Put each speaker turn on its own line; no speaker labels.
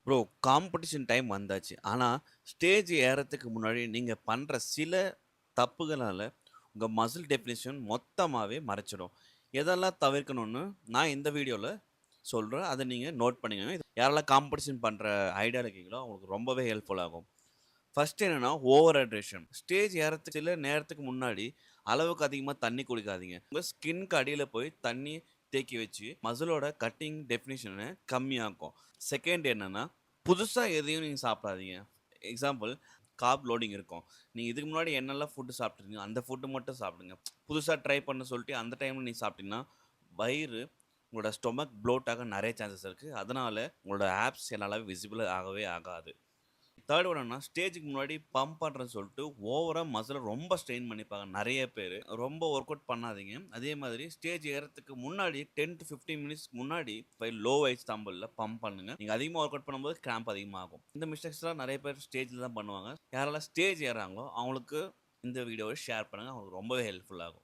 Bro competition time வந்தாச்சு. ஆனா, stage ஏறத்துக்கு முன்னாடி நீங்க பண்ற சில தப்புகளால, உங்க மசில் டெஃபினிஷன் மொத்தமாவே மறைச்சிடும். எதெல்லாம் தவிர்க்கணும்னு நான் இந்த வீடியோல சொல்றேன். அத நீங்க நோட் பண்ணிக்கங்க. யாரெல்லாம் காம்படிஷன் பண்ற ஐடியால இருக்கீங்களோ, அவங்களுக்கு ரொம்பவே ஹெல்ப்ஃபுல் ஆகும். ஃபர்ஸ்ட் என்னன்னா, ஓவர் ஹைட்ரேஷன். ஸ்டேஜ் ஏறத்துக்கு சில நேரத்துக்கு முன்னாடி, அளவுக்கு அதிகமா தண்ணீ குடிக்காதீங்க. உங்க ஸ்கின்க்கு அடியில போய் தண்ணீ தேக்கி வச்சு, மசிலோட கட்டிங் டெஃபினிஷன கம்மியாக்கும். செகண்ட் என்னன்னா, புதுசா எதையும் நீங்க சாப்பிடாதீங்க. எக்ஸாம்பிள் கார்ப் லோடிங் இருக்கும். நீங்க இதுக்கு முன்னாடி என்னெல்லாம் ஃபுட் சாப்பிட்டுருக்கீங்களோ, அந்த ஃபுட் மட்டும் சாப்பிடுங்க. புதுசா ட்ரை பண்ண சொல்லிட்டு அந்த டைம்ல நீங்க சாப்பிட்டீங்கன்னா, வயிறு உங்களோட ஸ்டொமக் ப்ளோட் ஆக நெறைய சான்சஸ் இருக்கு. அதனால உங்களோட ஆப்ஸ் என்னால விசிபிள் ஆகவே ஆகாது. தேர்ட் ஒன் என்னன்னா, ஸ்டேஜ்க்கு முன்னாடி பம்ப் பண்றேன்னு சொல்லிட்டு ஓவரா மசில ரொம்ப ஸ்ட்ரெயின் பண்ணிப்பாங்க நெறைய பேரு. ரொம்ப வொர்க் அவுட் பண்ணாதீங்க. அதே மாதிரி ஸ்டேஜ் ஏறத்துக்கு முன்னாடி 10 டூ 15 மினிட்ஸ்க்கு முன்னாடி லோ வெயிட் தம்பிள்ல பம்ப் பண்ணுங்க. நீங்க அதிகமா வொர்க் அவுட் பண்ணும்போது கிராம்ப் அதிகமாகும். இந்த மிஸ்டேக்ஸ்லாம் நெறைய பேர் ஸ்டேஜ்ல தான் பண்ணுவாங்க. யாரெல்லாம் ஸ்டேஜ் ஏறுறாங்களோ, அவங்களுக்கு இந்த வீடியோவ ஷேர் பண்ணுங்க. அவங்களுக்கு ரொம்பவே ஹெல்ப்ஃபுல் ஆகும்.